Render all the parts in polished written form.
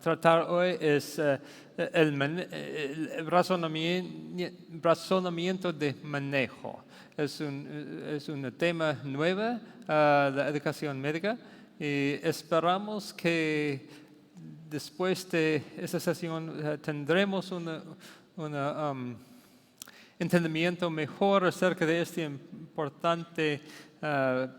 tratar hoy es el razonamiento de manejo. Es un tema nuevo, la educación médica, y esperamos que después de esa sesión tendremos un entendimiento mejor acerca de esta importante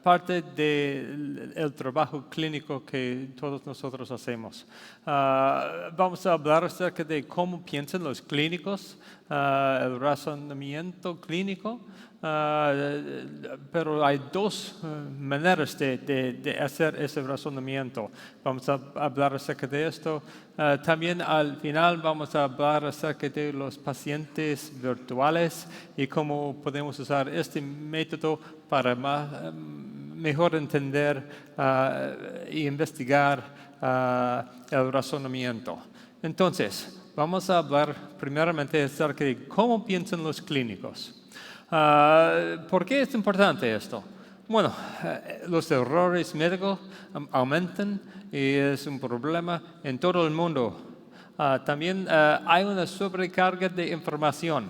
parte del trabajo clínico que todos nosotros hacemos. Vamos a hablar acerca de cómo piensan los clínicos, el razonamiento clínico, pero hay dos maneras de hacer ese razonamiento. Vamos a hablar acerca de esto. También al final vamos a hablar acerca de los pacientes virtuales y cómo podemos usar este método para mejor entender e investigar el razonamiento. Entonces, vamos a hablar primeramente acerca de cómo piensan los clínicos. ¿Por qué es importante esto? Bueno, los errores médicos aumentan y es un problema en todo el mundo. También hay una sobrecarga de información.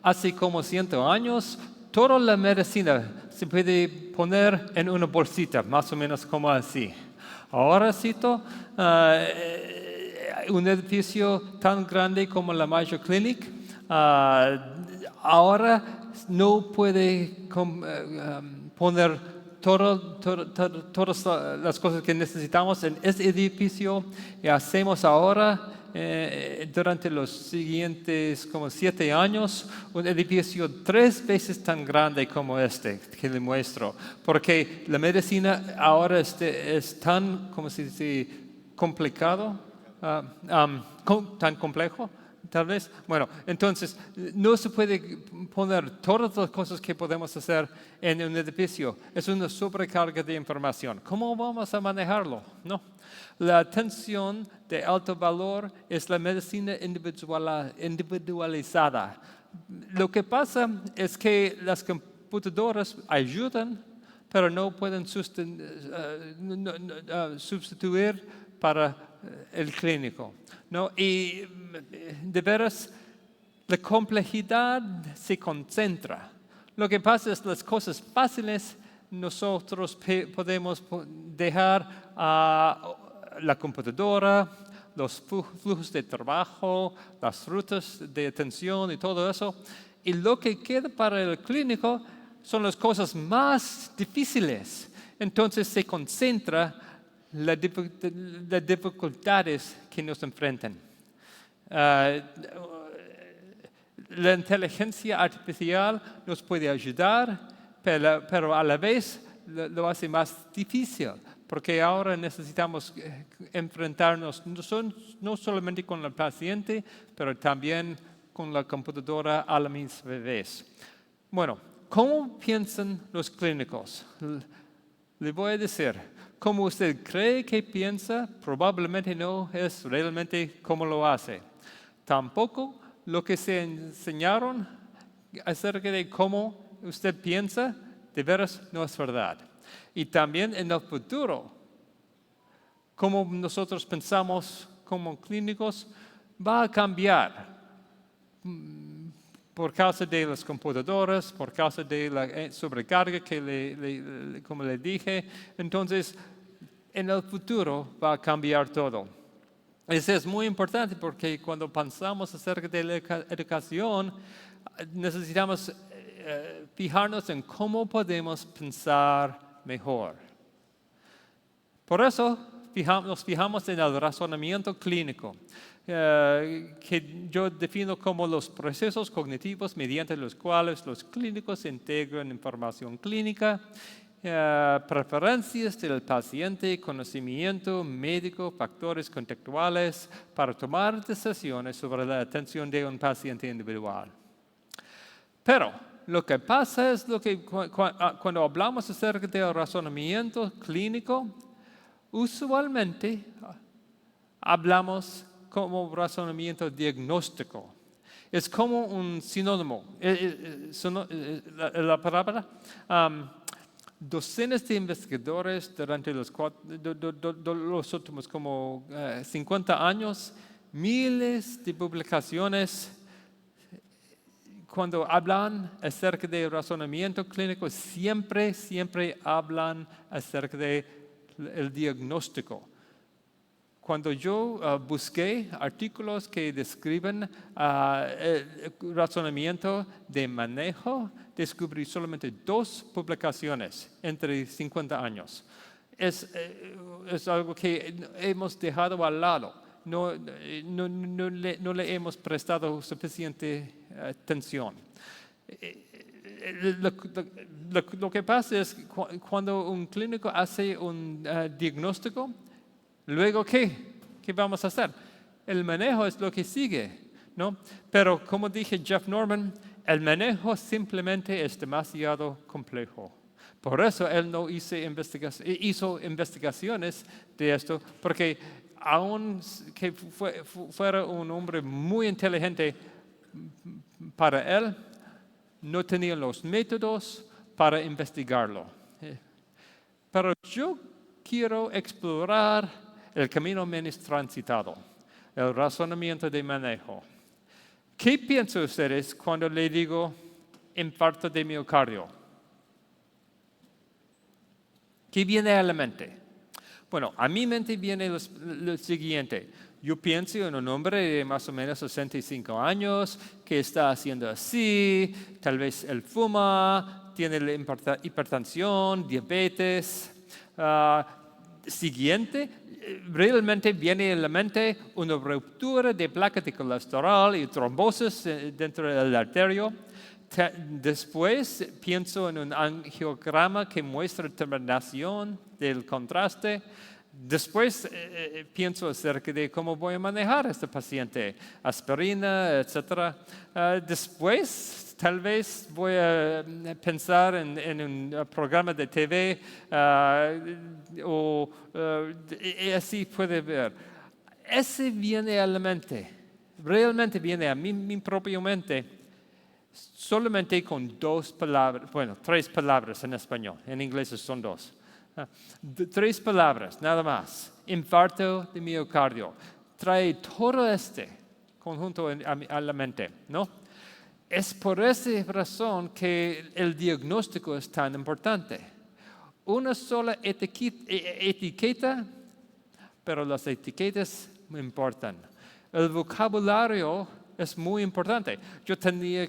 Hace como 100 años, toda la medicina se puede poner en una bolsita, más o menos como así. Ahora cito un edificio tan grande como la Mayo Clinic. Ahora no puede poner todas las cosas que necesitamos en ese edificio y hacemos ahora durante los siguientes como 7 años un edificio 3 veces tan grande como este que le muestro, porque la medicina ahora es tan, ¿cómo se dice?, complicado, tan complejo. Tal vez, bueno, entonces no se puede poner todas las cosas que podemos hacer en un edificio. Es una sobrecarga de información. ¿Cómo vamos a manejarlo? No. La atención de alto valor es la medicina individualizada. Lo que pasa es que las computadoras ayudan, pero no pueden sustituir para el clínico, ¿no? Y de veras, la complejidad se concentra. Lo que pasa es que las cosas fáciles nosotros podemos dejar a la computadora, los flujos de trabajo, las rutas de atención y todo eso. Y lo que queda para el clínico son las cosas más difíciles. Entonces se concentra las dificultades que nos enfrentan. La inteligencia artificial nos puede ayudar, pero a la vez lo hace más difícil, porque ahora necesitamos enfrentarnos no solamente con el paciente, pero también con la computadora a la misma vez. Bueno, ¿cómo piensan los clínicos? Le voy a decir, como usted cree que piensa, probablemente no es realmente como lo hace. Tampoco lo que se enseñaron acerca de cómo usted piensa, de veras no es verdad. Y también en el futuro, como nosotros pensamos como clínicos, va a cambiar por causa de las computadoras, por causa de la sobrecarga que como le dije. Entonces, en el futuro va a cambiar todo. Eso es muy importante porque cuando pensamos acerca de la educación, necesitamos fijarnos en cómo podemos pensar mejor. Por eso nos fijamos en el razonamiento clínico, que yo defino como los procesos cognitivos mediante los cuales los clínicos integran información clínica, preferencias del paciente, conocimiento médico, factores contextuales para tomar decisiones sobre la atención de un paciente individual. Pero lo que pasa es que cuando hablamos acerca del razonamiento clínico, usualmente hablamos como razonamiento diagnóstico. Es como un sinónimo. La palabra docenas de investigadores durante los últimos como 50 años, miles de publicaciones. Cuando hablan acerca de razonamiento clínico, siempre hablan acerca del diagnóstico. Cuando yo busqué artículos que describen el razonamiento de manejo, descubrí solamente 2 publicaciones entre 50 años. Es algo que hemos dejado al lado. No le hemos prestado suficiente atención. Lo que pasa es que cuando un clínico hace un diagnóstico, luego ¿qué vamos a hacer? El manejo es lo que sigue, ¿no? Pero como dije Jeff Norman, el manejo simplemente es demasiado complejo. Por eso él no hizo investigaciones de esto, porque aun que fuera un hombre muy inteligente, para él no tenía los métodos para investigarlo. Pero yo quiero explorar el camino menos transitado, el razonamiento de manejo. ¿Qué piensan ustedes cuando le digo infarto de miocardio? ¿Qué viene a la mente? Bueno, a mi mente viene lo siguiente. Yo pienso en un hombre de más o menos 65 años que está haciendo así, tal vez él fuma, tiene la hipertensión, diabetes. Siguiente, realmente viene a la mente una ruptura de placas de colesterol y trombosis dentro del arterio. Después pienso en un angiograma que muestra terminación del contraste. Después pienso acerca de cómo voy a manejar a este paciente, aspirina, etc. Después, tal vez voy a pensar en un programa de TV y así puede ver. Ese viene a la mente, realmente viene a mi propia mente, solamente con 2 palabras, bueno, 3 palabras en español, en inglés son 2. 3 palabras, nada más. Infarto de miocardio. Trae todo este conjunto a la mente, ¿no? Es por esa razón que el diagnóstico es tan importante. Una sola etiqueta, pero las etiquetas me importan. El vocabulario es muy importante. Yo tuve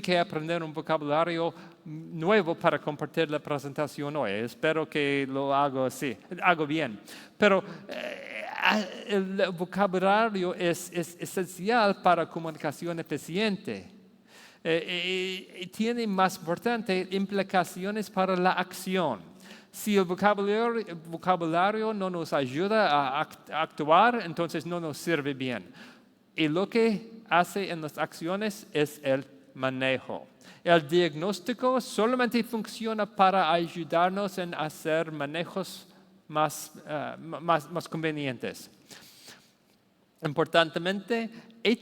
que aprender un vocabulario nuevo para compartir la presentación hoy. Espero que lo hago bien. Pero el vocabulario es esencial para comunicación eficiente. Tiene más importante implicaciones para la acción. Si el vocabulario no nos ayuda a actuar, entonces no nos sirve bien. Y lo que hace en las acciones es el manejo. El diagnóstico solamente funciona para ayudarnos en hacer manejos más convenientes. Importantemente, hay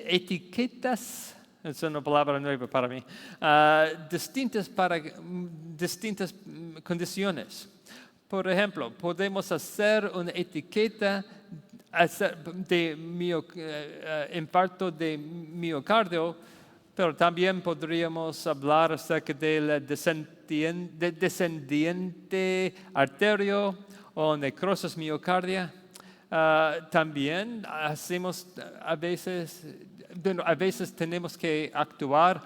etiquetas, es una palabra nueva para mí, distintas para distintas condiciones. Por ejemplo, podemos hacer una etiqueta de infarto de miocardio, pero también podríamos hablar acerca del descendiente arterio o necrosis miocardia. También hacemos a veces tenemos que actuar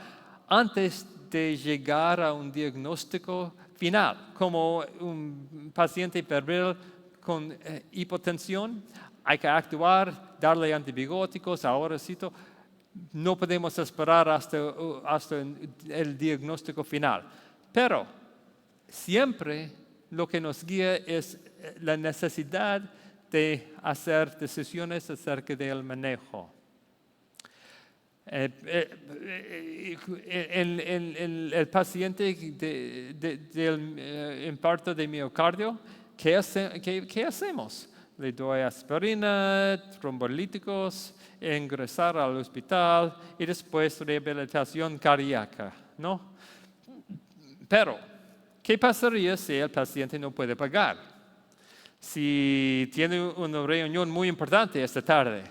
antes de llegar a un diagnóstico final, como un paciente febril con hipotensión. Hay que actuar, darle antibióticos, ahora cito. No podemos esperar hasta el diagnóstico final. Pero siempre lo que nos guía es la necesidad de hacer decisiones acerca del manejo. El paciente del infarto de miocardio, ¿qué hacemos? le doy aspirina, trombolíticos, ingresar al hospital y después rehabilitación cardíaca, ¿no? Pero, ¿qué pasaría si el paciente no puede pagar? Si tiene una reunión muy importante esta tarde,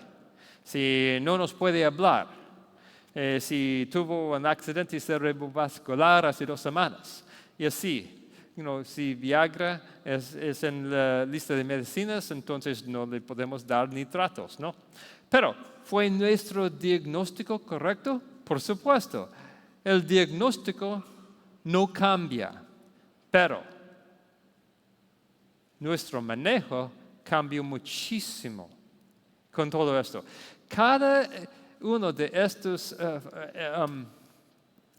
si no nos puede hablar, si tuvo un accidente cerebrovascular hace 2 semanas, y así. Si Viagra es en la lista de medicinas, entonces no le podemos dar nitratos, ¿no? Pero, ¿fue nuestro diagnóstico correcto? Por supuesto. El diagnóstico no cambia, pero nuestro manejo cambió muchísimo con todo esto. Cada uno de estos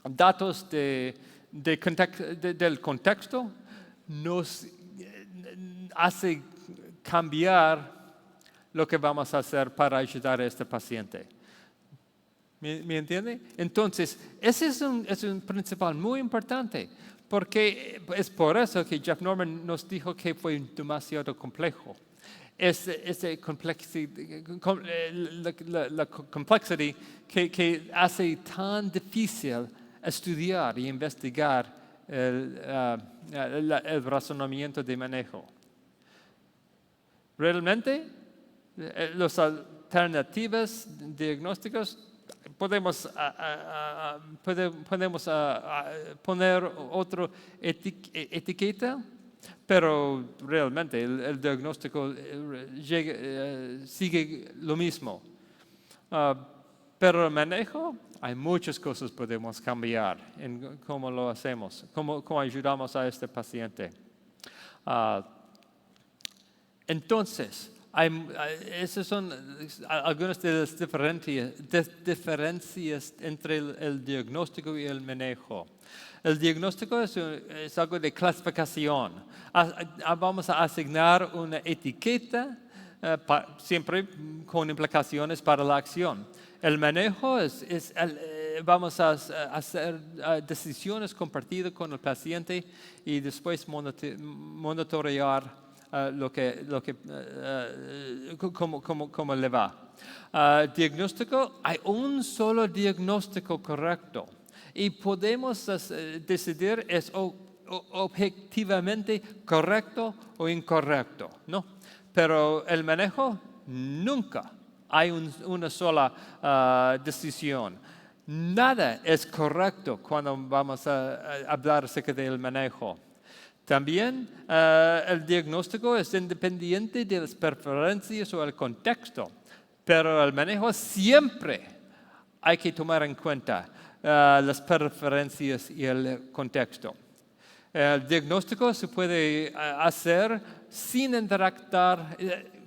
datos del contexto nos hace cambiar lo que vamos a hacer para ayudar a este paciente. ¿Me entiende? Entonces, ese es un principal muy importante, porque es por eso que Jeff Norman nos dijo que fue demasiado complejo. La complexity que hace tan difícil estudiar y investigar el razonamiento de manejo. Realmente, las alternativas diagnósticas podemos poner otra etiqueta, pero realmente el diagnóstico sigue lo mismo. Pero el manejo, hay muchas cosas que podemos cambiar en cómo lo hacemos, cómo ayudamos a este paciente. Entonces, esas son algunas de las diferencias entre el diagnóstico y el manejo. El diagnóstico es algo de clasificación. Vamos a asignar una etiqueta siempre con implicaciones para la acción. El manejo vamos a hacer decisiones compartidas con el paciente y después monitorear cómo le va. Diagnóstico, hay un solo diagnóstico correcto y podemos decidir es objetivamente correcto o incorrecto, ¿no? Pero el manejo, nunca hay una sola decisión. Nada es correcto cuando vamos a hablar acerca del manejo. También el diagnóstico es independiente de las preferencias o el contexto, pero el manejo siempre hay que tomar en cuenta las preferencias y el contexto. El diagnóstico se puede hacer sin interactuar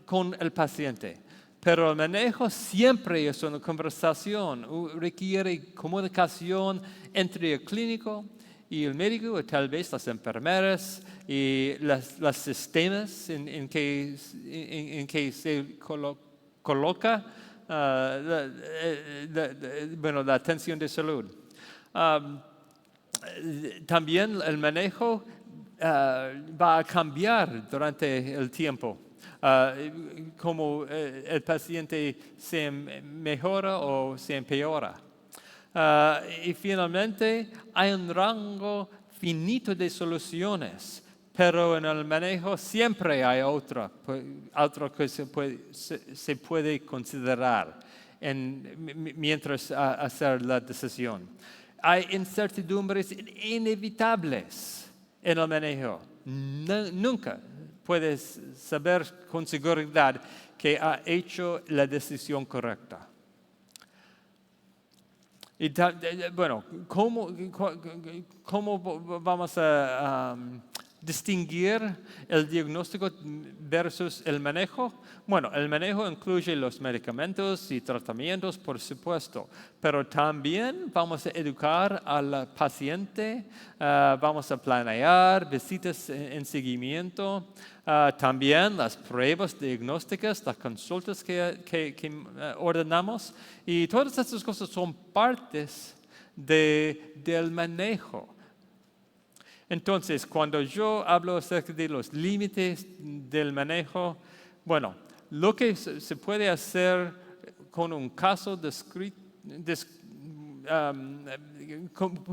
con el paciente, pero el manejo siempre es una conversación, requiere comunicación entre el clínico y el médico, y tal vez las enfermeras y los sistemas en que se coloca la atención de salud. También el manejo va a cambiar durante el tiempo, como el paciente se mejora o se empeora. Y finalmente hay un rango finito de soluciones, pero en el manejo siempre hay otra que se puede considerar mientras hacer la decisión. Hay incertidumbres inevitables en el manejo. Nunca puedes saber con seguridad que ha hecho la decisión correcta. Y bueno, ¿cómo vamos a distinguir el diagnóstico versus el manejo? Bueno, el manejo incluye los medicamentos y tratamientos, por supuesto, pero también vamos a educar al paciente, vamos a planear visitas en seguimiento, también las pruebas diagnósticas, las consultas que ordenamos, y todas estas cosas son partes del manejo. Entonces, cuando yo hablo acerca de los límites del manejo, Bueno, lo que se puede hacer con un caso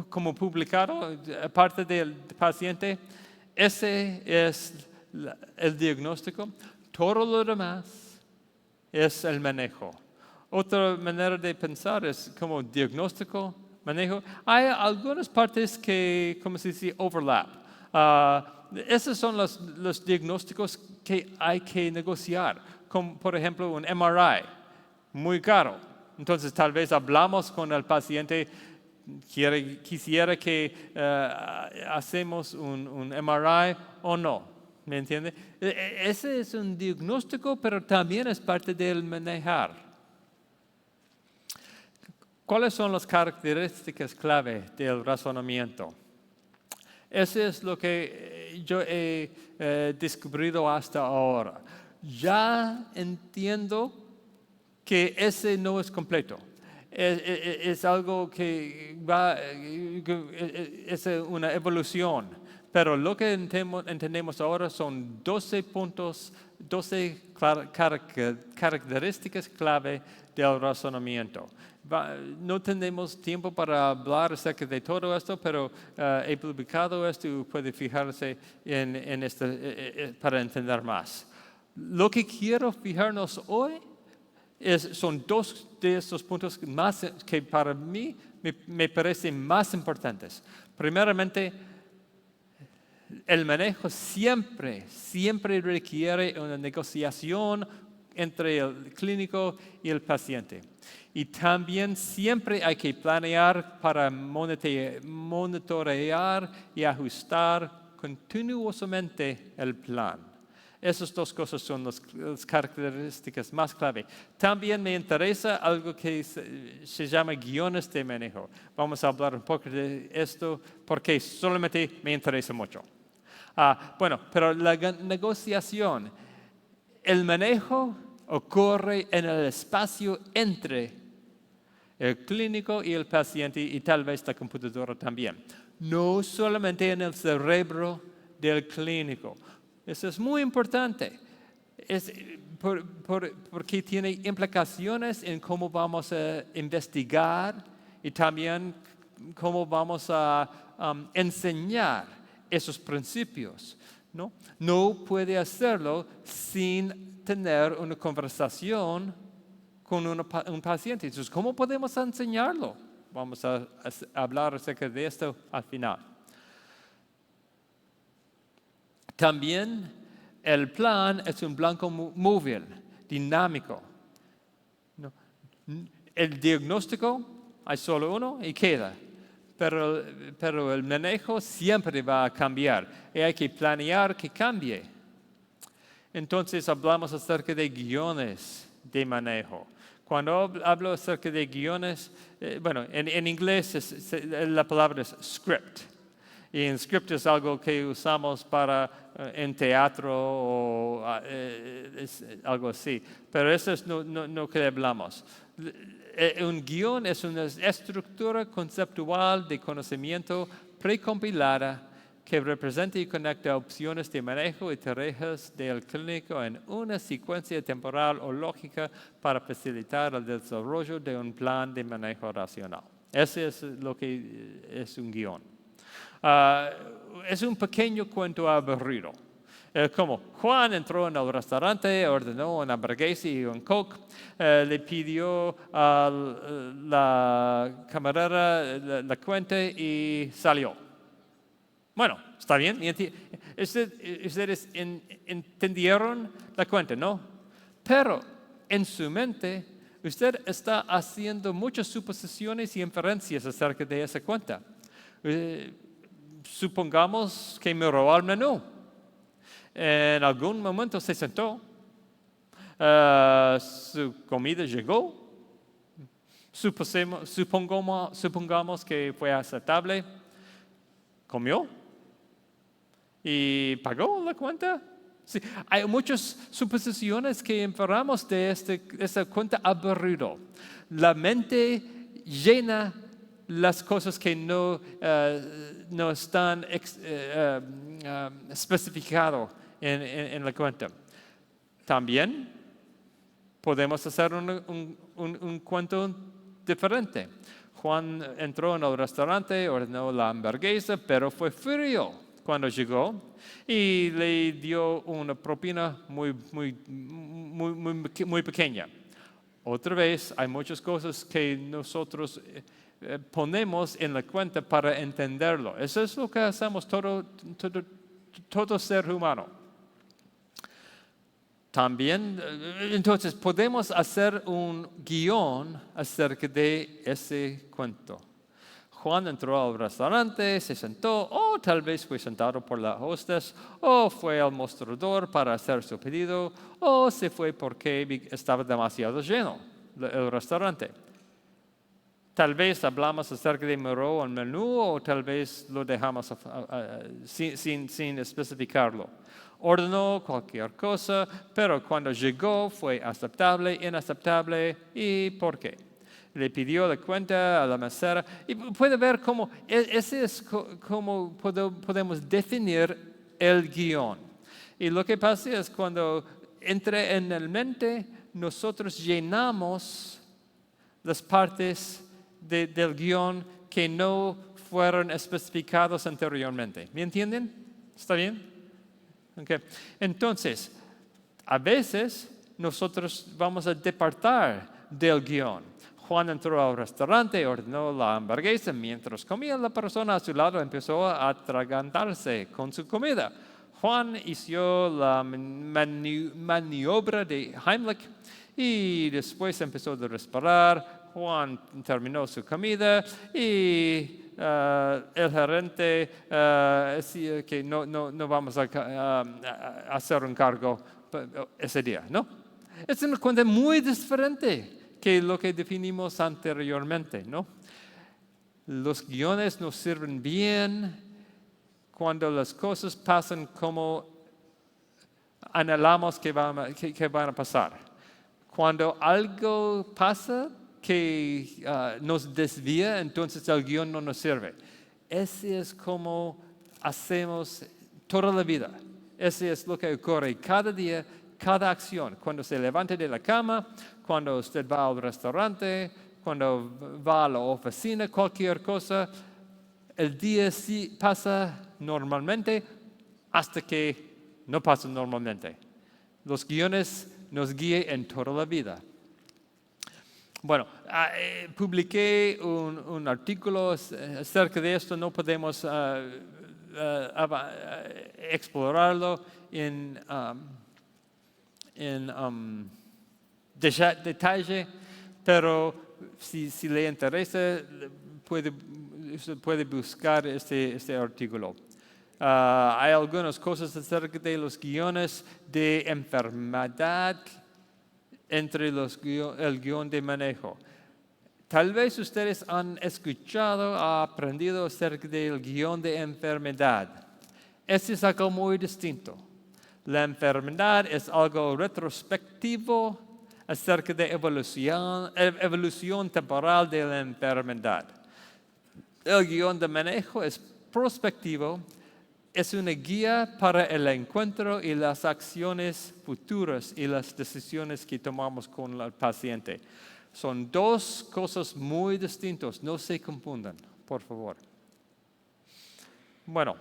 como publicado, aparte del paciente, ese es el diagnóstico. Todo lo demás es el manejo. Otra manera de pensar es como diagnóstico, manejo. Hay algunas partes que, como se dice, overlap. Esos son los diagnósticos que hay que negociar, como por ejemplo un MRI, muy caro. Entonces tal vez hablamos con el paciente, quisiera que hacemos un MRI o no. ¿Me entiende? Ese es un diagnóstico, pero también es parte del manejar. ¿Cuáles son las características clave del razonamiento? Eso es lo que yo he descubierto hasta ahora. Ya entiendo que ese no es completo. Es algo que es una evolución. Pero lo que entendemos ahora son 12 puntos, 12 características clave del razonamiento. No tenemos tiempo para hablar acerca de todo esto, pero he publicado esto y puede fijarse en esto para entender más. Lo que quiero fijarnos hoy son dos de estos puntos que para mí me parecen más importantes. Primeramente, el manejo siempre requiere una negociación entre el clínico y el paciente. Y también siempre hay que planear para monitorear y ajustar continuosamente el plan. Esas dos cosas son las características más clave. También me interesa algo que se llama guiones de manejo. Vamos a hablar un poco de esto porque solamente me interesa mucho. Bueno, pero la negociación, el manejo ocurre en el espacio entre el clínico y el paciente y tal vez la computadora también. No solamente en el cerebro del clínico. Eso es muy importante. Porque tiene implicaciones en cómo vamos a investigar y también cómo vamos a enseñar esos principios. No puede hacerlo sin tener una conversación con un paciente. Entonces, ¿cómo podemos enseñarlo? Vamos a hablar acerca de esto al final. También el plan es un blanco móvil, dinámico. El diagnóstico, hay solo uno y queda. Pero el manejo siempre va a cambiar y hay que planear que cambie. Entonces hablamos acerca de guiones de manejo. Cuando hablo acerca de guiones, en inglés la palabra es script. Y en script es algo que usamos en teatro o algo así. Pero eso es no que hablamos. Un guión es una estructura conceptual de conocimiento precompilada que representa y conecta opciones de manejo y tareas del clínico en una secuencia temporal o lógica para facilitar el desarrollo de un plan de manejo racional. Ese es lo que es un guión. Es un pequeño cuento aburrido. Como Juan entró en el restaurante, ordenó una hamburguesa y un coke, le pidió a la camarera la cuenta y salió. Bueno, está bien. Ustedes entendieron la cuenta, ¿no? Pero en su mente, usted está haciendo muchas suposiciones y inferencias acerca de esa cuenta. Supongamos que miró al menú. En algún momento se sentó. Su comida llegó. Supongamos que fue aceptable. Comió. ¿Y pagó la cuenta? Sí, hay muchas suposiciones que inferamos de esta cuenta aburrido. La mente llena las cosas que no están especificadas en la cuenta. También podemos hacer un cuento diferente. Juan entró en el restaurante, ordenó la hamburguesa, pero fue frío cuando llegó y le dio una propina muy pequeña. Otra vez, hay muchas cosas que nosotros ponemos en la cuenta para entenderlo. Eso es lo que hacemos todo ser humano. También, entonces, podemos hacer un guión acerca de ese cuento. Juan entró al restaurante, se sentó, o tal vez fue sentado por la hostess, o fue al mostrador para hacer su pedido, o se fue porque estaba demasiado lleno el restaurante. Tal vez hablamos acerca de miró el menú, o tal vez lo dejamos sin especificarlo. Ordenó cualquier cosa, pero cuando llegó fue aceptable, inaceptable, ¿y por qué? Le pidió la cuenta a la mesera y puede ver cómo ese es cómo podemos definir el guión. Y lo que pasa es cuando entra en el mente, nosotros llenamos las partes del guión que no fueron especificados anteriormente. ¿Me entienden? ¿Está bien? Okay. Entonces, a veces nosotros vamos a departir del guión. Juan entró al restaurante, ordenó la hamburguesa. Mientras comía, la persona a su lado empezó a atragantarse con su comida. Juan hizo la maniobra de Heimlich y después empezó a respirar. Juan terminó su comida y el gerente decía que no vamos a hacer un cargo ese día, ¿no? Es una cuenta muy diferente que lo que definimos anteriormente, ¿no? Los guiones nos sirven bien cuando las cosas pasan como anhelamos que van a pasar. Cuando algo pasa que nos desvía, entonces el guión no nos sirve. Ese es como hacemos toda la vida. Ese es lo que ocurre cada día, cada acción. Cuando se levanta de la cama, cuando usted va al restaurante, cuando va a la oficina, cualquier cosa, el día sí pasa normalmente hasta que no pasa normalmente. Los guiones nos guían en toda la vida. Bueno, publiqué un artículo acerca de esto, no podemos explorarlo en detalle, pero si le interesa, puede buscar este artículo. Hay algunas cosas acerca de los guiones de enfermedad entre el guión de manejo. Tal vez ustedes han escuchado, aprendido acerca del guión de enfermedad. Este es algo muy distinto. La enfermedad es algo retrospectivo acerca de evolución temporal de la enfermedad. El guión de manejo es prospectivo. Es una guía para el encuentro y las acciones futuras y las decisiones que tomamos con el paciente. Son dos cosas muy distintas, no se confundan, por favor. Bueno,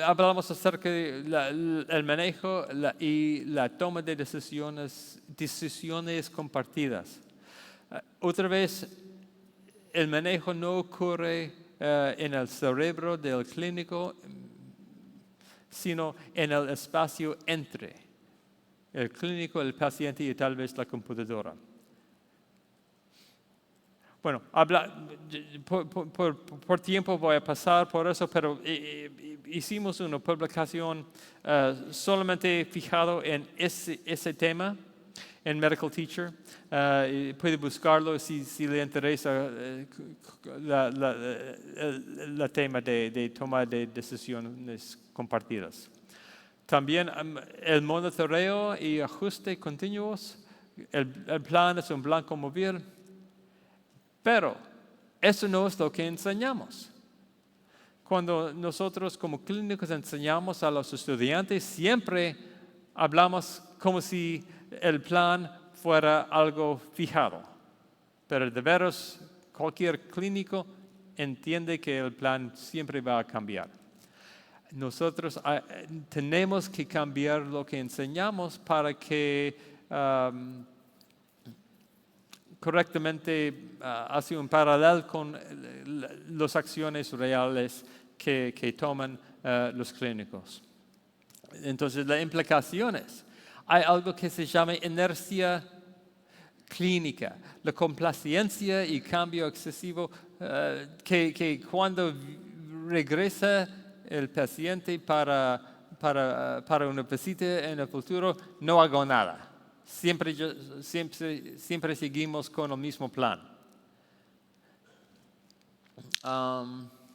hablamos acerca del manejo y la toma de decisiones compartidas. Otra vez, el manejo no ocurre en el cerebro del clínico, sino en el espacio entre el clínico, el paciente y tal vez la computadora. Bueno, por tiempo voy a pasar por eso, pero hicimos una publicación solamente fijado en ese tema, en Medical Teacher. Puede buscarlo si le interesa el tema de toma de decisiones compartidas. También el monitoreo y ajuste continuos. El plan es un blanco móvil, pero eso no es lo que enseñamos. Cuando nosotros como clínicos enseñamos a los estudiantes, siempre hablamos como si el plan fuera algo fijado, pero de veras cualquier clínico entiende que el plan siempre va a cambiar. Nosotros tenemos que cambiar lo que enseñamos para que correctamente hace un paralelo con las acciones reales que toman los clínicos. Entonces, las implicaciones. Hay algo que se llama inercia clínica, la complacencia y cambio excesivo que cuando regresa el paciente para una visita en el futuro, no hago nada. Siempre seguimos con el mismo plan.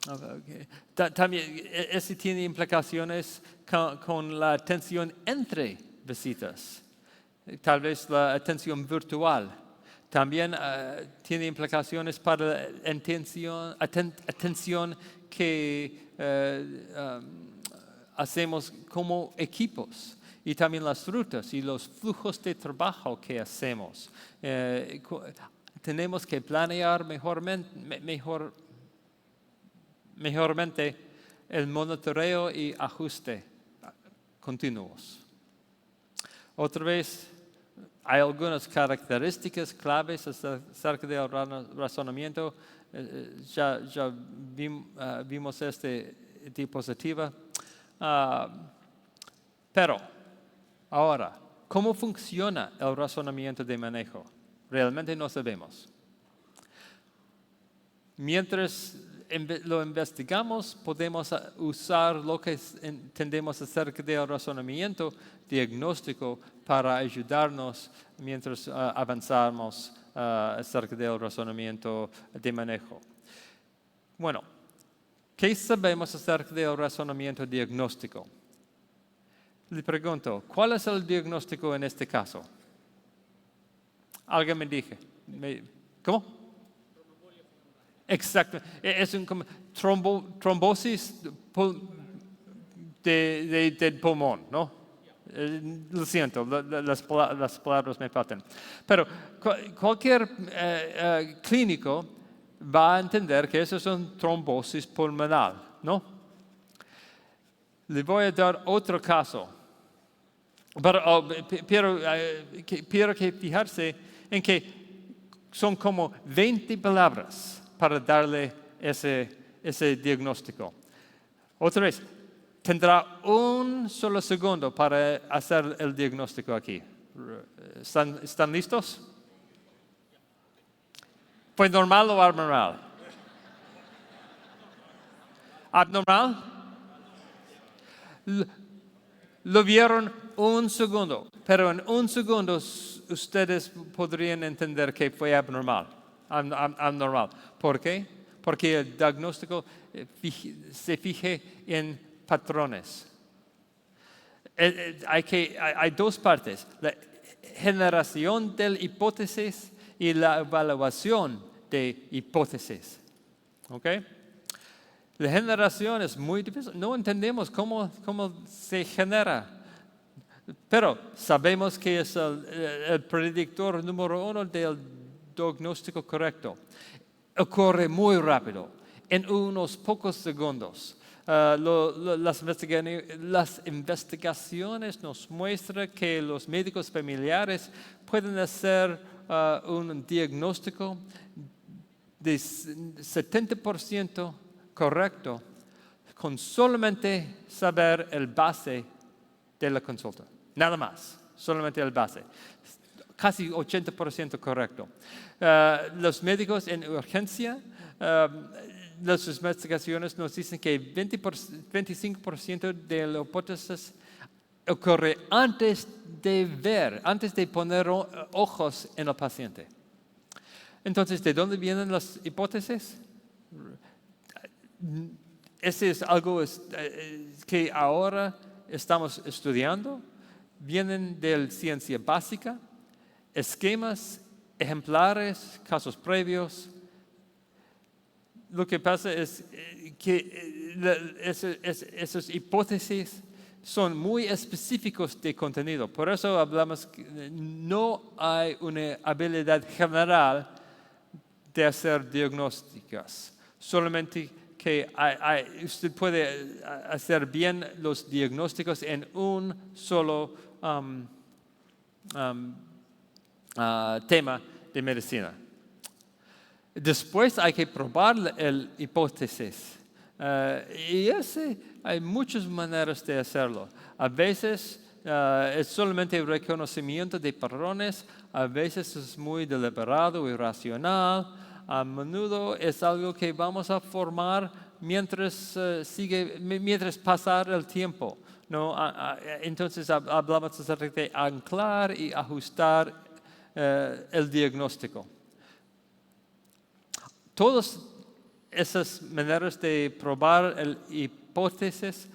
Okay. También eso tiene implicaciones con la atención entre visitas. Tal vez la atención virtual. También tiene implicaciones para la atención que hacemos como equipos. Y también las rutas y los flujos de trabajo que hacemos. Tenemos que planear mejormente el monitoreo y ajuste continuos. Otra vez, hay algunas características claves acerca del razonamiento. Ya vimos esta diapositiva. Pero, ahora, ¿cómo funciona el razonamiento de manejo? Realmente no sabemos. Mientras lo investigamos, podemos usar lo que entendemos acerca del razonamiento diagnóstico para ayudarnos mientras avanzamos acerca del razonamiento de manejo. Bueno, ¿qué sabemos acerca del razonamiento diagnóstico? Le pregunto, ¿cuál es el diagnóstico en este caso? Alguien me dije. ¿Cómo? Exacto. Es un trombosis del pulmón, ¿no? Lo siento, las palabras me faltan. Pero cualquier clínico va a entender que eso es un trombosis pulmonar, ¿no? Le voy a dar otro caso. Pero quiero que fijarse en que son como 20 palabras para darle ese diagnóstico. Otra vez, tendrá un solo segundo para hacer el diagnóstico aquí. ¿Están listos? ¿Fue normal o abnormal? ¿Abnormal? Lo vieron un segundo, pero en un segundo ustedes podrían entender que fue abnormal. ¿Por qué? Porque el diagnóstico se fije en patrones. Hay dos partes, la generación de hipótesis y la evaluación de hipótesis. ¿Ok? La generación es muy difícil, no entendemos cómo se genera. Pero sabemos que es el predictor número uno del diagnóstico correcto. Ocurre muy rápido, en unos pocos segundos. Las investigaciones nos muestran que los médicos familiares pueden hacer un diagnóstico de 70% correcto con solamente saber el base de la consulta. Nada más, solamente el base. Casi 80% correcto. Los médicos en urgencia, las investigaciones nos dicen que 25% de la hipótesis ocurre antes de poner ojos en el paciente. Entonces, ¿de dónde vienen las hipótesis? Ese es algo que ahora estamos estudiando. Vienen de la ciencia básica, esquemas, ejemplares, casos previos. Lo que pasa es que esas hipótesis son muy específicos de contenido. Por eso hablamos que no hay una habilidad general de hacer diagnósticos. Solamente que usted puede hacer bien los diagnósticos en un solo tema de medicina. Después hay que probar la hipótesis. Hay muchas maneras de hacerlo. A veces es solamente el reconocimiento de patrones, a veces es muy deliberado y racional, a menudo es algo que vamos a formar mientras pasar el tiempo. ¿No? Entonces hablamos acerca de anclar y ajustar el diagnóstico. Todas esas maneras de probar la hipótesis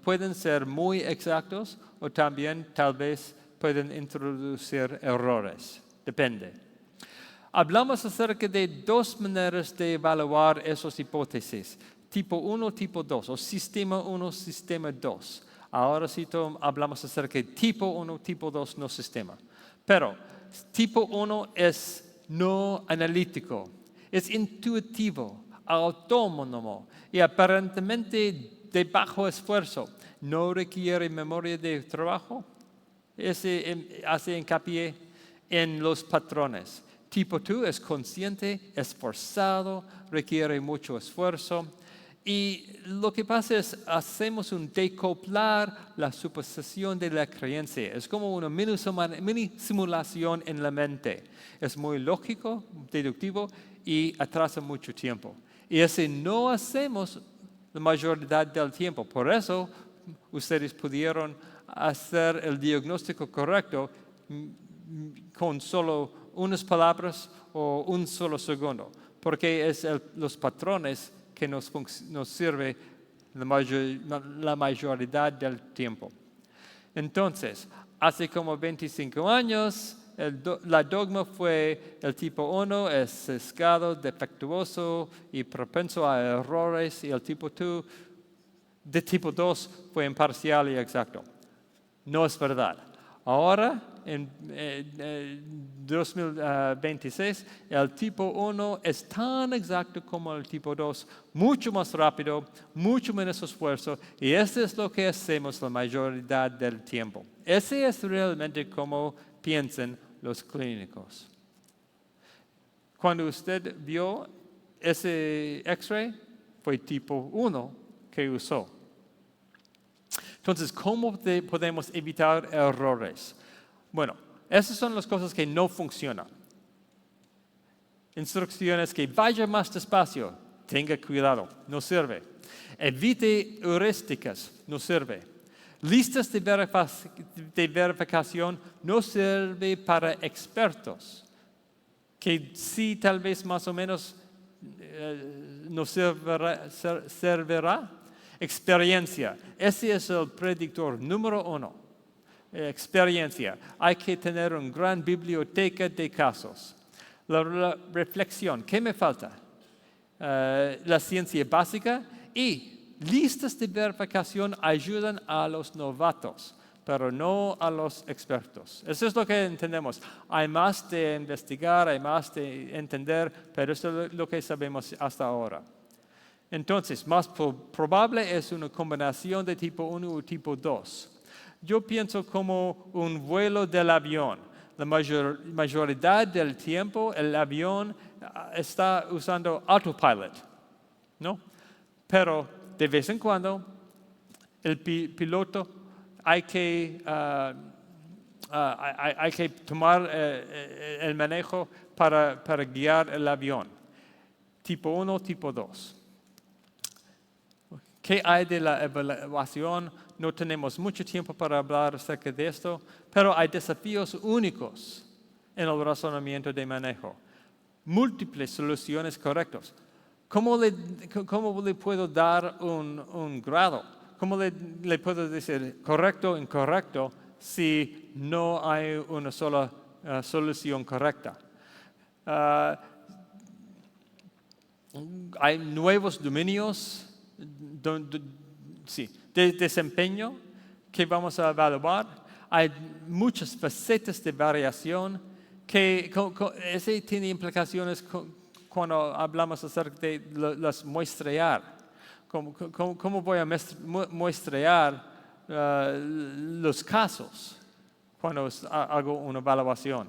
pueden ser muy exactos o también tal vez pueden introducir errores. Depende. Hablamos acerca de dos maneras de evaluar esas hipótesis. Tipo 1, tipo 2, o sistema 1, sistema 2. Ahora sí hablamos acerca de tipo 1, tipo 2, no sistema. Pero tipo 1 es no analítico, es intuitivo, autónomo y aparentemente de bajo esfuerzo. No requiere memoria de trabajo. Ese hace hincapié en los patrones. Tipo 2 es consciente, esforzado, requiere mucho esfuerzo. Y lo que pasa es, hacemos un decoplar la suposición de la creencia. Es como una mini simulación en la mente. Es muy lógico, deductivo y atrasa mucho tiempo. Y ese no hacemos la mayoría del tiempo. Por eso, ustedes pudieron hacer el diagnóstico correcto con solo unas palabras o un solo segundo. Porque es los patrones que nos sirve la mayoría del tiempo. Entonces, hace como 25 años, la dogma fue el tipo 1 es sesgado, defectuoso y propenso a errores, y el tipo 2 de tipo 2 fue imparcial y exacto. No es verdad. Ahora, en 2026, el tipo 1 es tan exacto como el tipo 2, mucho más rápido, mucho menos esfuerzo, y eso es lo que hacemos la mayoría del tiempo. Ese es realmente como piensan los clínicos. Cuando usted vio ese X-ray, fue tipo 1 que usó. Entonces, ¿cómo podemos evitar errores? Bueno, esas son las cosas que no funcionan. Instrucciones que vaya más despacio, tenga cuidado, no sirve. Evite heurísticas, no sirve. Listas de verificación no sirve para expertos, que sí tal vez más o menos no servirá. Experiencia, ese es el predictor número 1. Experiencia, hay que tener una gran biblioteca de casos. La reflexión, ¿qué me falta? La ciencia básica y listas de verificación ayudan a los novatos, pero no a los expertos. Eso es lo que entendemos. Hay más de investigar, hay más de entender, pero eso es lo que sabemos hasta ahora. Entonces, más probable es una combinación de tipo 1 y tipo 2. Yo pienso como un vuelo del avión. La mayoría del tiempo el avión está usando autopilot, ¿no? Pero de vez en cuando el piloto hay que tomar el manejo para guiar el avión. Tipo 1, tipo 2. ¿Qué hay de la evaluación? No tenemos mucho tiempo para hablar acerca de esto, pero hay desafíos únicos en el razonamiento de manejo. Múltiples soluciones correctas. ¿Cómo le puedo dar un grado? ¿Cómo le puedo decir correcto o incorrecto si no hay una sola solución correcta? Hay nuevos dominios de desempeño, que vamos a evaluar, hay muchas facetas de variación que ese tiene implicaciones cuando hablamos acerca de las muestrear. ¿Cómo voy a muestrear los casos cuando hago una evaluación?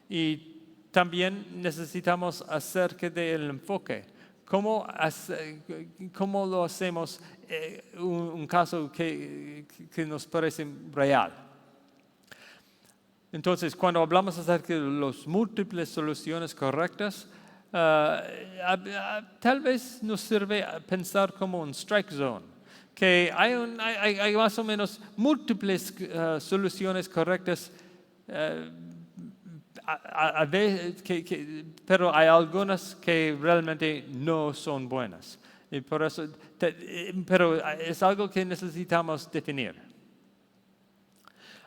Y también necesitamos acerca del enfoque. ¿Cómo lo hacemos un caso que nos parece real? Entonces, cuando hablamos acerca de las múltiples soluciones correctas, tal vez nos sirve a pensar como un strike zone, que hay más o menos múltiples soluciones correctas, pero hay algunas que realmente no son buenas. Y por eso, pero es algo que necesitamos definir.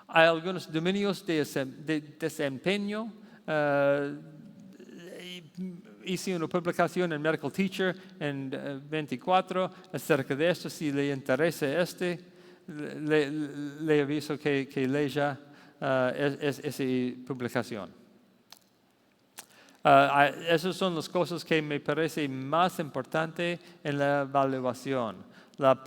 Hay algunos dominios de desempeño. Hice una publicación en Medical Teacher en 24 acerca de esto. Si le interesa le aviso que lea esa publicación. Esas son las cosas que me parecen más importantes en la evaluación. La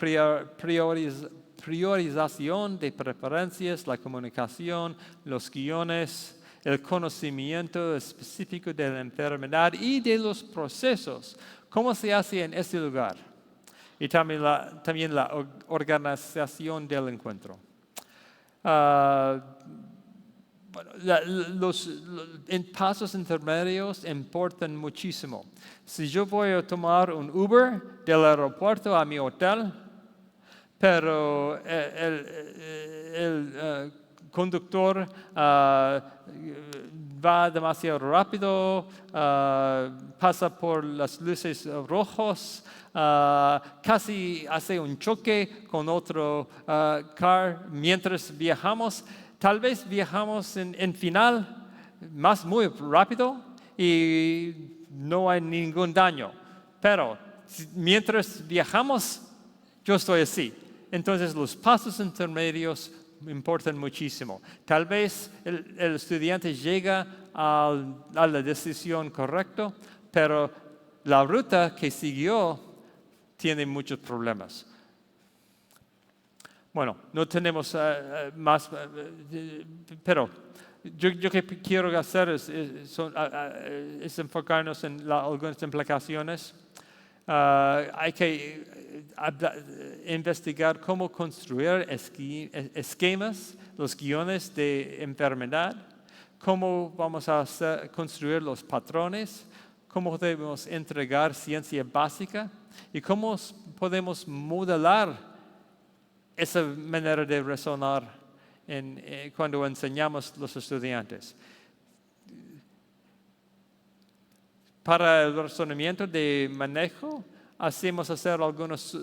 priorización de preferencias, la comunicación, los guiones, el conocimiento específico de la enfermedad y de los procesos. ¿Cómo se hace en este lugar? Y también la organización del encuentro. Los pasos intermedios importan muchísimo. Si yo voy a tomar un Uber del aeropuerto a mi hotel, pero el conductor va demasiado rápido, pasa por las luces rojas, casi hace un choque con otro car mientras viajamos. Tal vez viajamos en final muy rápido y no hay ningún daño. Pero mientras viajamos, yo estoy así. Entonces los pasos intermedios importan muchísimo. Tal vez el estudiante llega a la decisión correcta, pero la ruta que siguió tiene muchos problemas. Bueno, no tenemos más, pero yo que quiero hacer es enfocarnos en algunas implicaciones. Hay que investigar cómo construir esquemas, los guiones de enfermedad, cómo vamos a construir los patrones, cómo debemos entregar ciencia básica y cómo podemos modelar esa manera de razonar cuando enseñamos a los estudiantes. Para el razonamiento de manejo, hacemos hacer algunos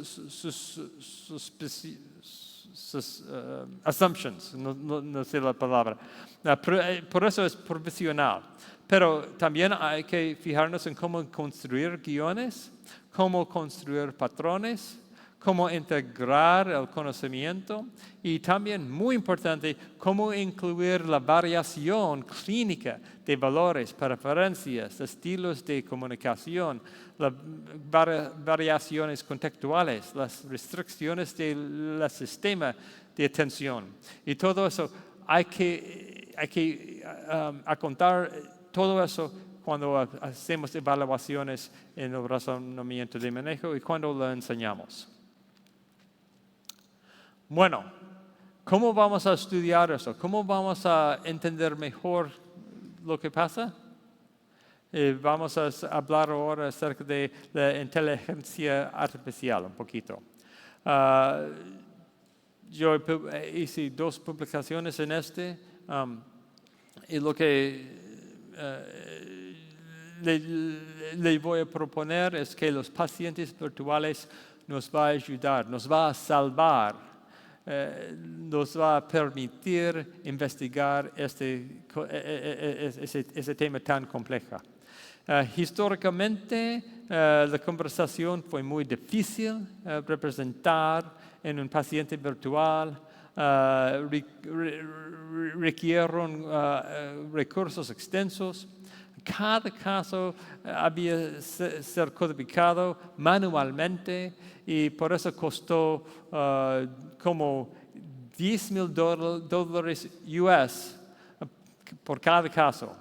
assumptions, no sé la palabra. Por eso es profesional. Pero también hay que fijarnos en cómo construir guiones, cómo construir patrones, cómo integrar el conocimiento y también, muy importante, cómo incluir la variación clínica de valores, preferencias, estilos de comunicación, las variaciones contextuales, las restricciones del sistema de atención. Y todo eso hay que contar todo eso cuando hacemos evaluaciones en el razonamiento de manejo y cuando lo enseñamos. Bueno, ¿cómo vamos a estudiar eso? ¿Cómo vamos a entender mejor lo que pasa? Vamos a hablar ahora acerca de la inteligencia artificial un poquito. Yo hice 2 publicaciones en y lo que le voy a proponer es que los pacientes virtuales nos va a ayudar, nos va a salvar. Nos va a permitir investigar ese tema tan complejo. Históricamente, la conversación fue muy difícil representar en un paciente virtual. requirieron recursos extensos. Cada caso había ser codificado manualmente y por eso costó como $10,000 US por cada caso.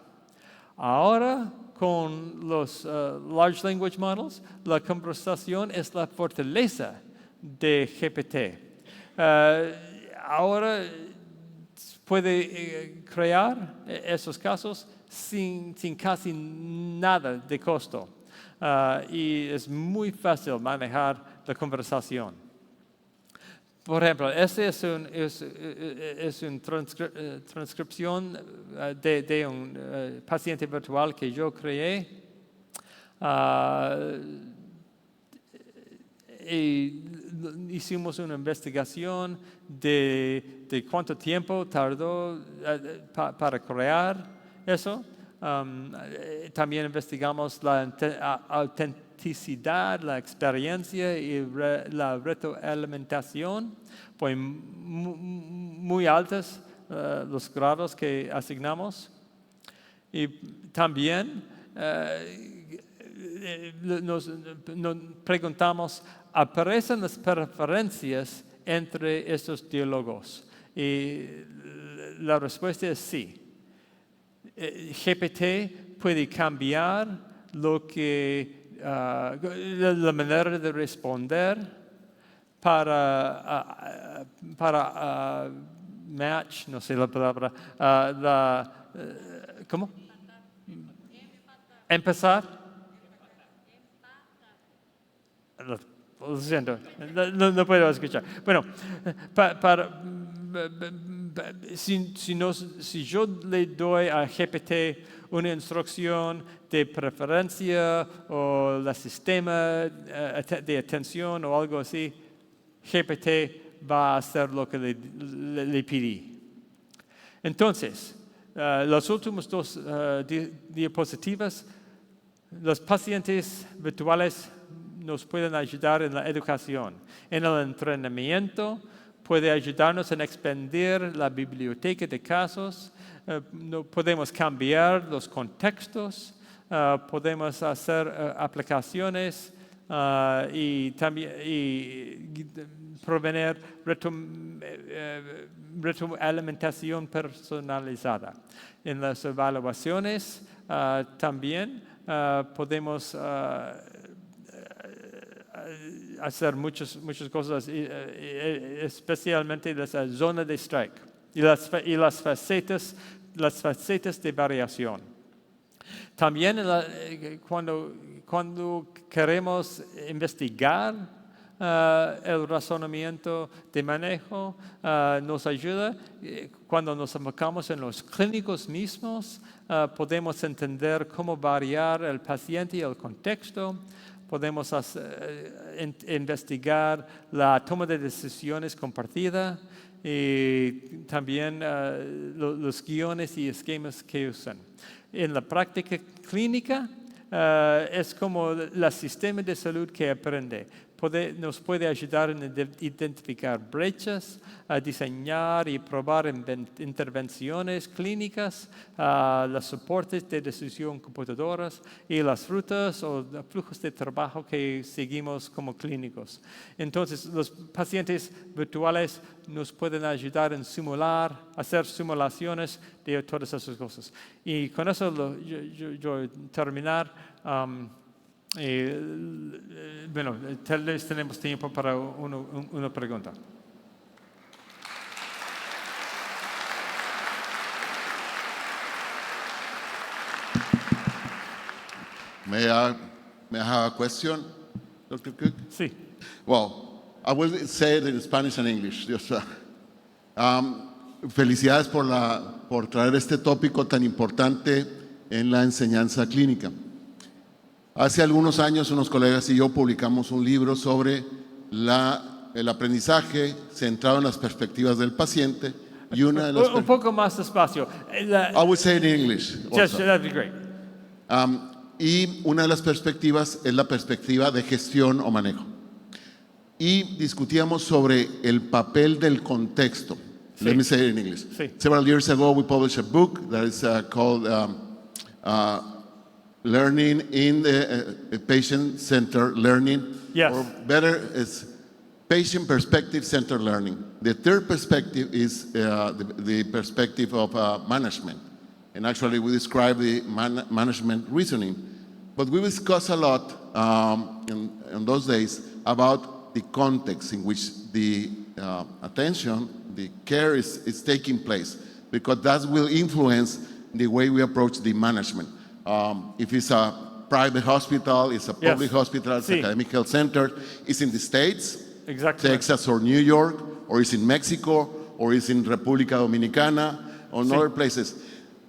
Ahora, con los Large Language Models, la conversación es la fortaleza de GPT. Ahora puede crear esos casos sin casi nada de costo. Y es muy fácil manejar la conversación. Por ejemplo, esta es una transcripción de un paciente virtual que yo creé. Y hicimos una investigación de cuánto tiempo tardó para crear eso. También investigamos la autenticidad, la experiencia y la retroalimentación. Fue muy altos los grados que asignamos. Y también nos preguntamos, ¿aparecen las preferencias entre estos diálogos? Y la respuesta es sí. GPT puede cambiar la manera de responder para match, no sé la palabra, ¿cómo? Empezar. Lo siento, no puedo escuchar. Bueno, si yo le doy a GPT una instrucción de preferencia o el sistema de atención o algo así, GPT va a hacer lo que le pedí. Entonces, las últimas dos diapositivas, los pacientes virtuales nos pueden ayudar en la educación, en el entrenamiento. Puede ayudarnos en expandir la biblioteca de casos, podemos cambiar los contextos, podemos hacer aplicaciones y también proveer retroalimentación personalizada. En las evaluaciones también podemos hacer muchas cosas, especialmente la zona de strike y las facetas de variación. También cuando queremos investigar el razonamiento de manejo, nos ayuda. Cuando nos enfocamos en los clínicos mismos, podemos entender cómo variar el paciente y el contexto. Podemos investigar la toma de decisiones compartida y también los guiones y esquemas que usan. En la práctica clínica es como el sistema de salud que aprende. Nos puede ayudar en identificar brechas, a diseñar y probar intervenciones clínicas, los soportes de decisión computadoras y las rutas o flujos de trabajo que seguimos como clínicos. Entonces, los pacientes virtuales nos pueden ayudar en hacer simulaciones de todas esas cosas. Y con eso yo terminar. Bueno, tal vez tenemos tiempo para una pregunta. May I have a question, Dr. Cook? Sí. Well, I will say it in Spanish and English. Felicidades por traer este tópico tan importante en la enseñanza clínica. Hace algunos años unos colegas y yo publicamos un libro sobre el aprendizaje centrado en las perspectivas del paciente y una de las un poco más despacio. I would say it in English. Yes, that'd be great. Y una de las perspectivas es la perspectiva de gestión o manejo. y discutíamos sobre el papel del contexto. Sí. Let me say it in English. Sí. Several years ago, we published a book that is called Learning in the Patient-Centered Learning. Yes. Or better, it's Patient Perspective-Centered Learning. The third perspective is the perspective of management. And actually, we describe the management reasoning. But we discussed a lot in those days about the context in which the attention, the care is taking place, because that will influence the way we approach the management. If it's a private hospital, it's a public hospital, it's Sí. academic health center, it's in the States, Exactly. Texas or New York, or it's in Mexico, or it's in República Dominicana, or in Sí. other places.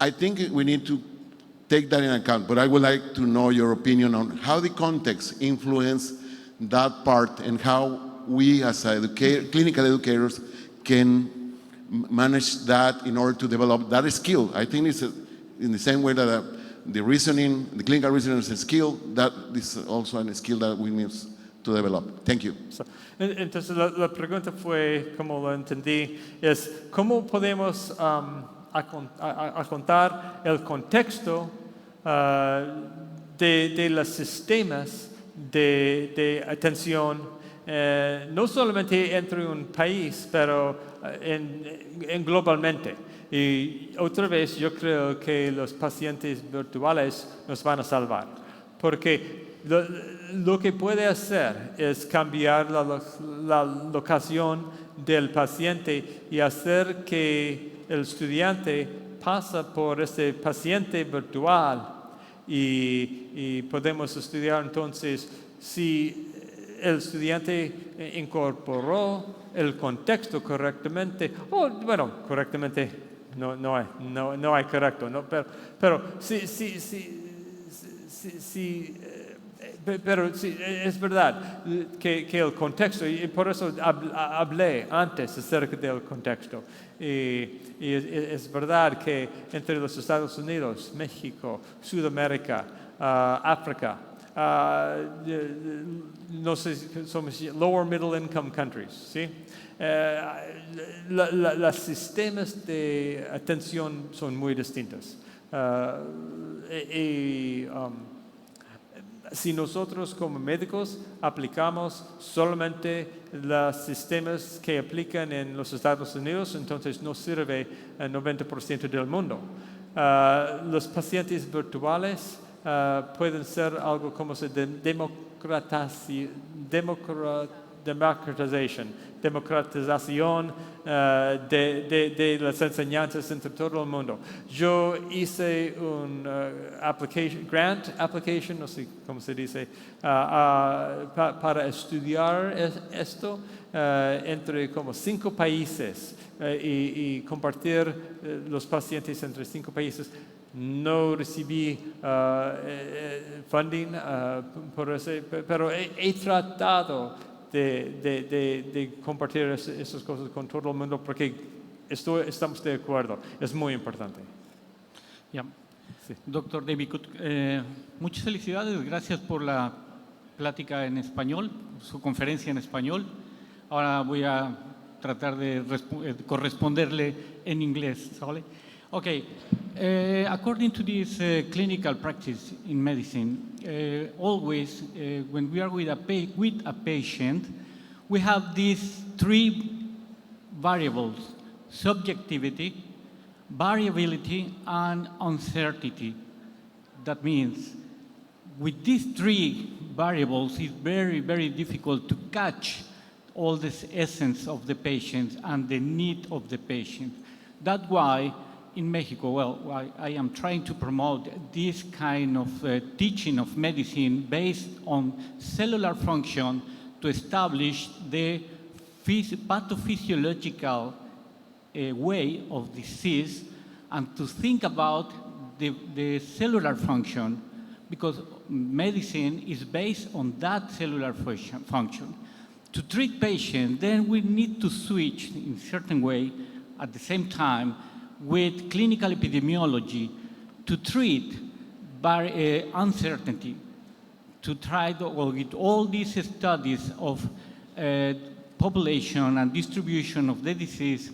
I think we need to take that in account, but I would like to know your opinion on how the context influence that part and how we as clinical educators can manage that in order to develop that skill. I think it's in the same way that the reasoning, the clinical reasoning is a skill, that is also a skill that we need to develop. Thank you. Entonces la pregunta fue, como lo entendí, es cómo podemos contar el contexto de los sistemas de atención, no solamente entre un país, pero en globalmente. Y otra vez yo creo que los pacientes virtuales nos van a salvar, porque lo que puede hacer es cambiar la locación del paciente y hacer que el estudiante pasa por ese paciente virtual y podemos estudiar entonces si el estudiante incorporó el contexto correctamente, o bueno, correctamente no hay correcto, ¿no? Pero pero sí, es verdad que el contexto, y por eso hablé antes acerca del contexto, y es verdad que entre los Estados Unidos, México, Sudamérica, África, no sé, somos lower middle income countries, ¿sí? Los sistemas de atención son muy distintos. Si nosotros como médicos aplicamos solamente los sistemas que aplican en los Estados Unidos, entonces no sirve al 90% del mundo. Los pacientes virtuales pueden ser algo como se democratización de las enseñanzas entre todo el mundo. Yo hice un grant application, no sé cómo se dice, para estudiar esto entre como 5 países y compartir los pacientes entre 5 países. No recibí funding por ese, pero he tratado de compartir esas cosas con todo el mundo porque estamos de acuerdo. Es muy importante. Yeah. Sí. Doctor David Cook, muchas felicidades, gracias por la plática en español, su conferencia en español. Ahora voy a tratar de corresponderle en inglés, ¿vale? Okay, according to this clinical practice in medicine, always when we are with a patient, we have these 3 variables: subjectivity, variability, and uncertainty. That means with these 3 variables, it's very, very difficult to catch all this essence of the patient and the need of the patient. That's why in Mexico, well, I am trying to promote this kind of teaching of medicine based on cellular function to establish the pathophysiological way of disease and to think about the cellular function, because medicine is based on that cellular function. To treat patients, then we need to switch in a certain way at the same time with clinical epidemiology to treat uncertainty, to try with all these studies of population and distribution of the disease,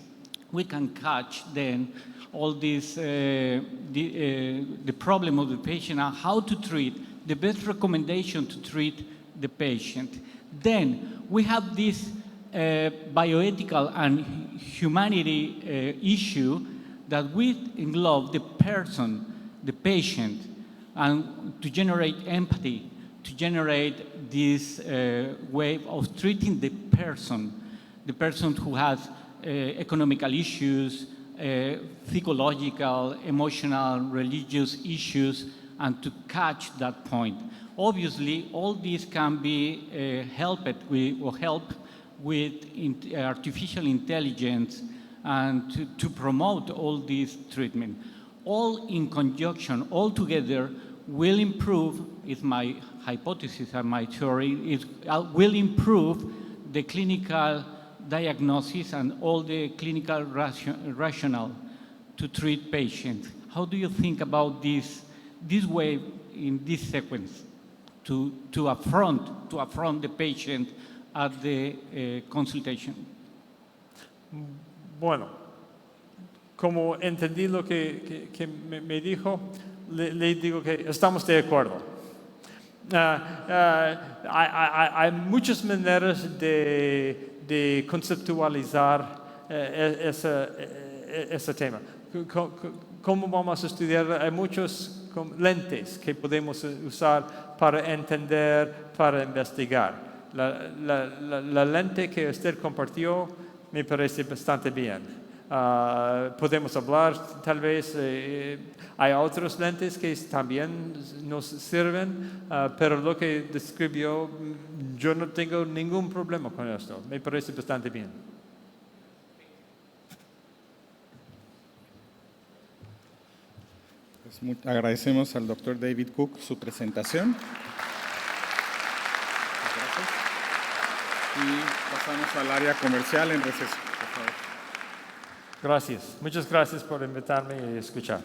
we can catch then all this, the problem of the patient and how to treat, the best recommendation to treat the patient. Then we have this bioethical and humanity issue that we involve the person, the patient, and to generate empathy, to generate this way of treating the person who has economical issues, psychological, emotional, religious issues, and to catch that point. Obviously, all these can be helped with artificial intelligence and to promote all this treatment. All in conjunction, all together, will improve, is my hypothesis and my theory, will improve the clinical diagnosis and all the clinical rationale to treat patients. How do you think about this way in this sequence to affront the patient at the consultation? Bueno, como entendí lo que me dijo, le digo que estamos de acuerdo. Hay muchas maneras de conceptualizar ese tema. ¿Cómo vamos a estudiar? Hay muchos lentes que podemos usar para entender, para investigar. La lente que usted compartió me parece bastante bien. Podemos hablar, tal vez hay otros lentes que también nos sirven, pero lo que describió, yo no tengo ningún problema con esto. Me parece bastante bien. Pues agradecemos al doctor David Cook su presentación. Gracias. Y pasamos al área comercial en receso, por favor. Gracias. Muchas gracias por invitarme y escuchar.